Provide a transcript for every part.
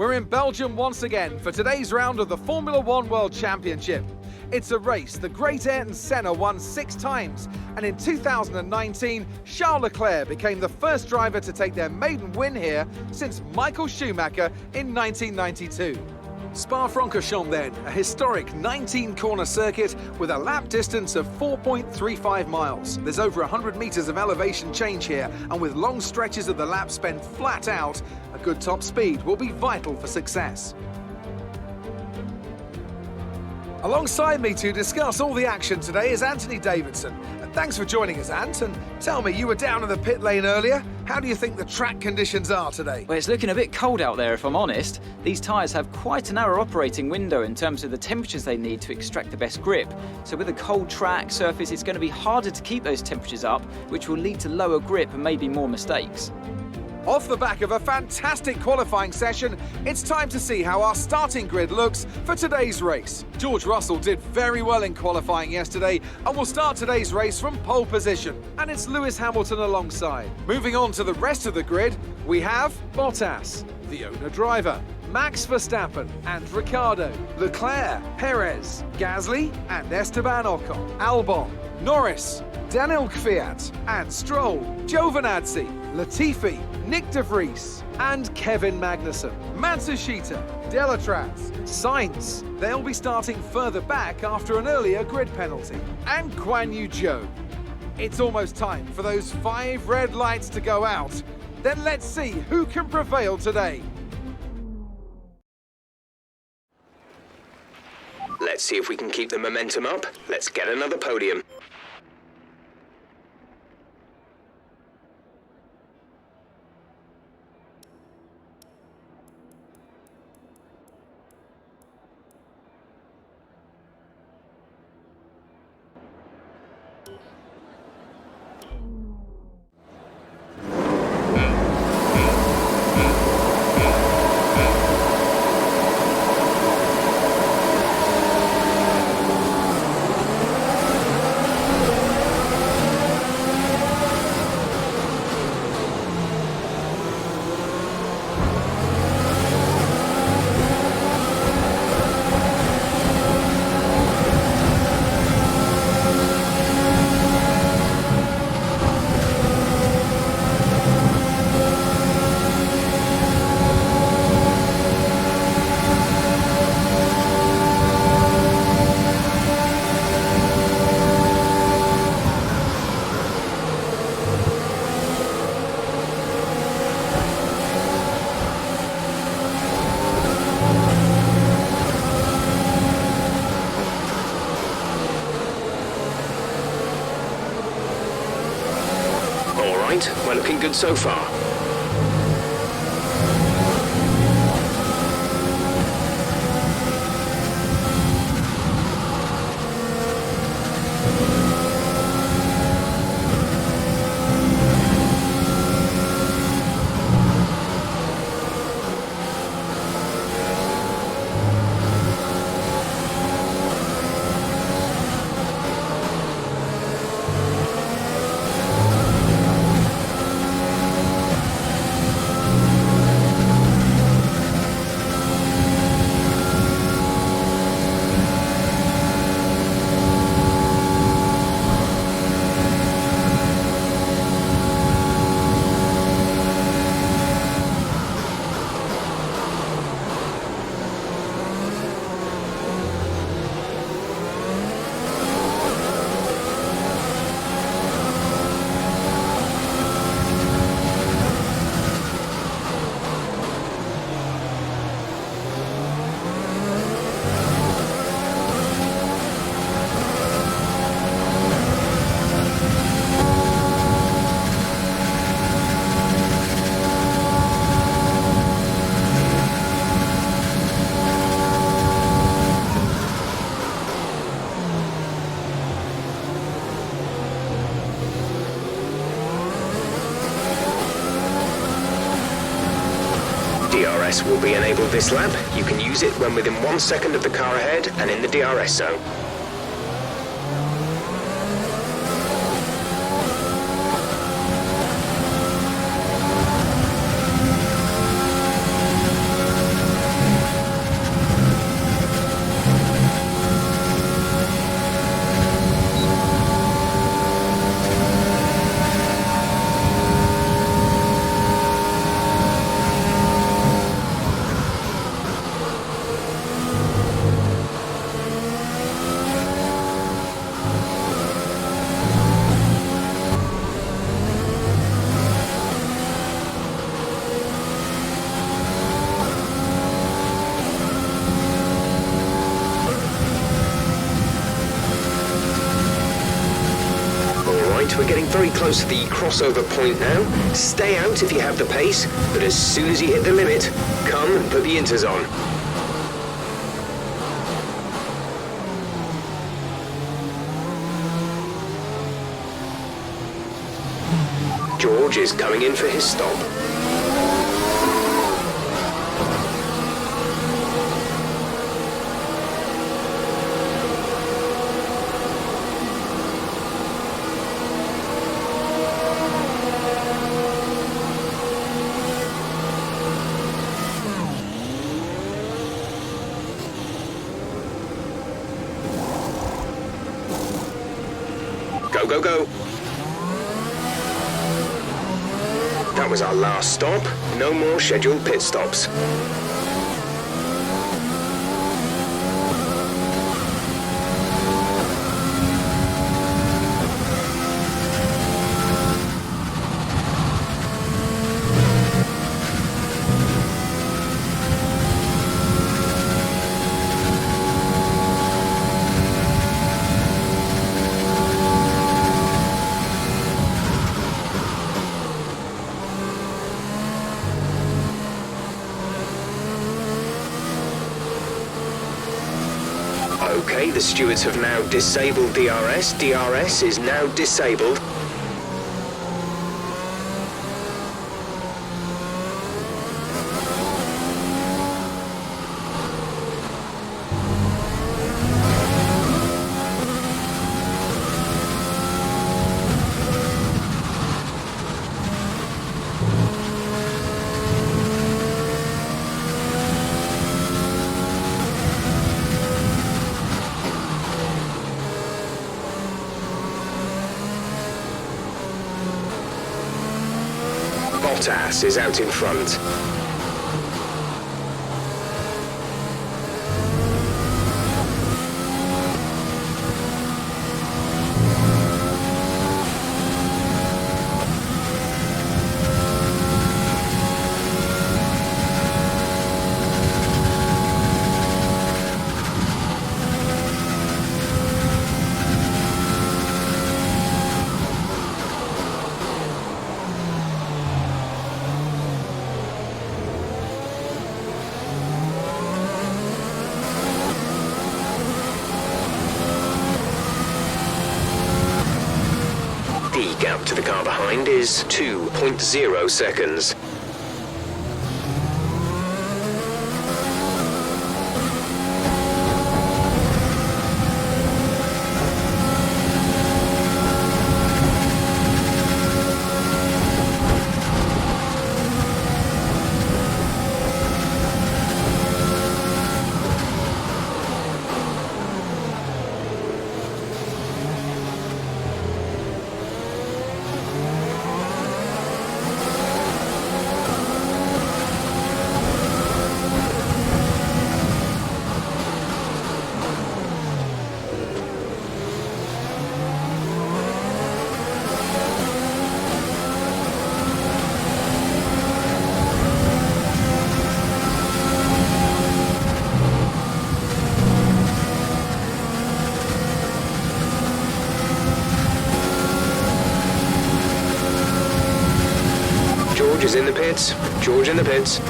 We're in Belgium once again for today's round of the Formula One World Championship. It's a race the great Ayrton Senna won 6 times, and in 2019, Charles Leclerc became the first driver to take their maiden win here since Michael Schumacher in 1992. Spa-Francorchamps then, a historic 19-corner circuit with a lap distance of 4.35 miles. There's over 100 metres of elevation change here, and with long stretches of the lap spent flat out, a good top speed will be vital for success. Alongside me to discuss all the action today is Anthony Davidson. Thanks for joining us, Ant, and tell me, you were down in the pit lane earlier. How do you think the track conditions are today? Well, it's looking a bit cold out there, if I'm honest. These tyres have quite a narrow operating window in terms of the temperatures they need to extract the best grip. So with a cold track surface, it's going to be harder to keep those temperatures up, which will lead to lower grip and maybe more mistakes. Off the back of a fantastic qualifying session, it's time to see how our starting grid looks for today's race. George Russell did very well in qualifying yesterday and will start today's race from pole position. And it's Lewis Hamilton alongside. Moving on to the rest of the grid, we have Bottas, the owner-driver, Max Verstappen and Ricciardo, Leclerc, Perez, Gasly and Esteban Ocon, Albon, Norris, Daniel Kvyat and Stroll, Giovinazzi, Latifi, Nick de Vries and Kevin Magnussen, Matsushita, Delatraz, Sainz. They'll be starting further back after an earlier grid penalty, and Guan Yu Zhou. It's almost time for those 5 red lights to go out. Then let's see who can prevail today. Let's see if we can keep the momentum up. Let's get another podium. We're looking good so far. DRS will be enabled this lap. You can use it when within 1 second of the car ahead and in the DRS zone. Right, we're getting very close to the crossover point now. Stay out if you have the pace, but as soon as you hit the limit, come and put the inters on. George is coming in for his stop. Go, go, go. That was our last stop. No more scheduled pit stops. Okay, the stewards have now disabled DRS. DRS is now disabled. Bottas is out in front. The gap to the car behind is 2.0 seconds. George is in the pits. George in the pits.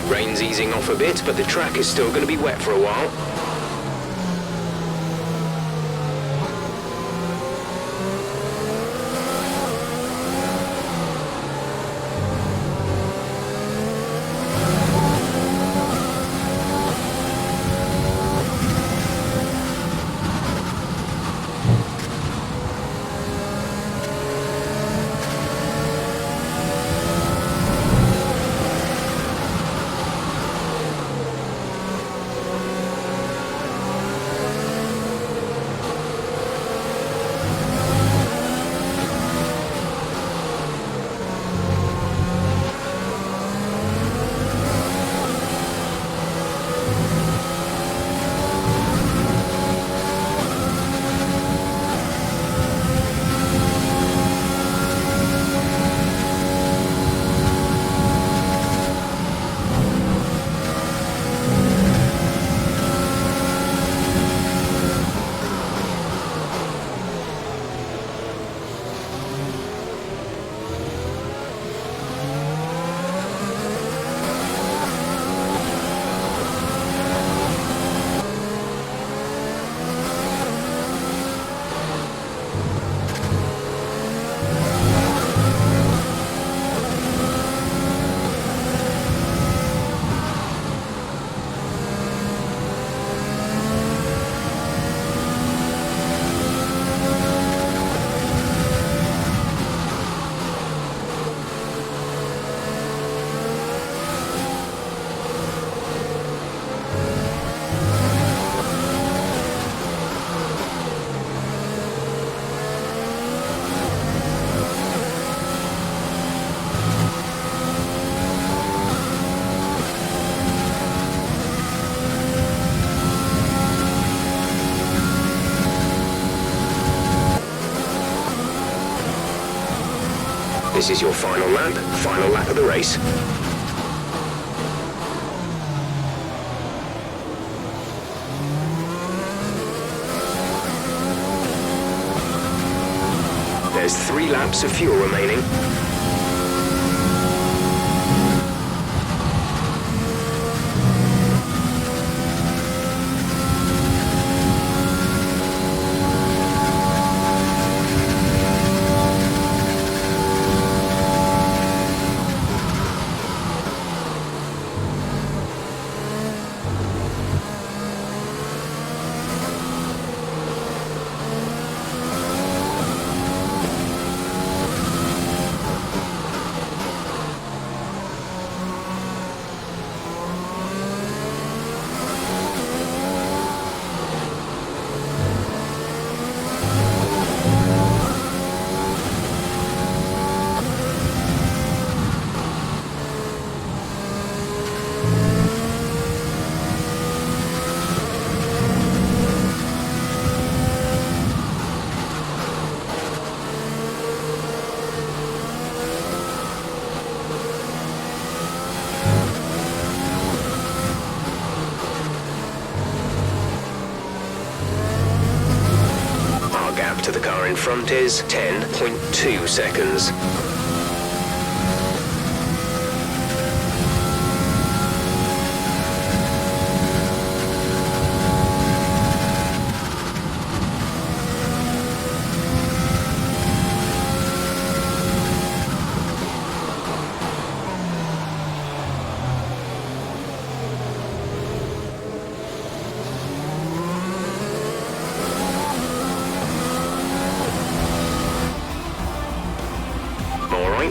Rain's easing off a bit, but the track is still going to be wet for a while. This is your final lap of the race. There's 3 laps of fuel remaining. To the car in front is 10.2 seconds.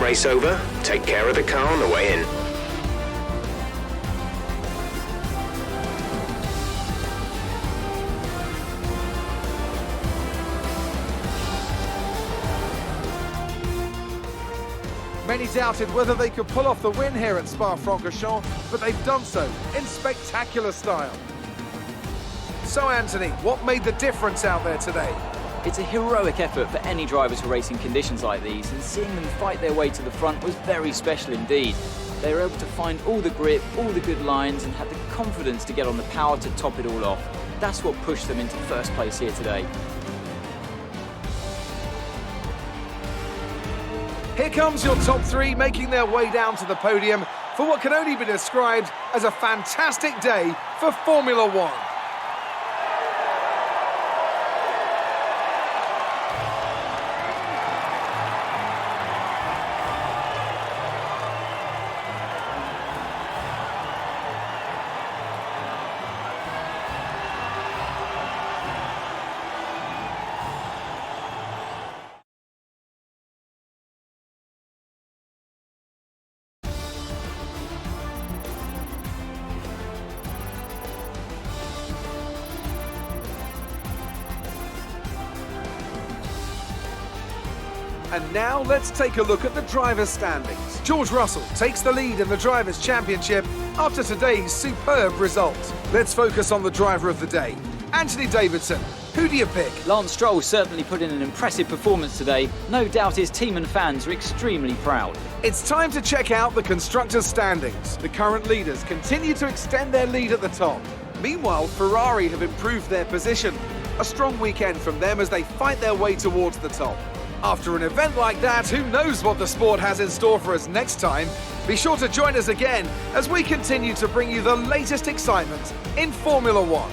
Race over. Take care of the car on the way in. Many doubted whether they could pull off the win here at Spa-Francorchamps, but they've done so in spectacular style. So Anthony, what made the difference out there today? It's a heroic effort for any driver to race in conditions like these, and seeing them fight their way to the front was very special indeed. They were able to find all the grip, all the good lines, and had the confidence to get on the power to top it all off. That's what pushed them into first place here today. Here comes your top 3 making their way down to the podium for what can only be described as a fantastic day for Formula One. And now let's take a look at the drivers' standings. George Russell takes the lead in the Drivers' Championship after today's superb result. Let's focus on the driver of the day, Anthony Davidson. Who do you pick? Lance Stroll certainly put in an impressive performance today. No doubt his team and fans are extremely proud. It's time to check out the constructors' standings. The current leaders continue to extend their lead at the top. Meanwhile, Ferrari have improved their position. A strong weekend from them as they fight their way towards the top. After an event like that, who knows what the sport has in store for us next time? Be sure to join us again as we continue to bring you the latest excitement in Formula One.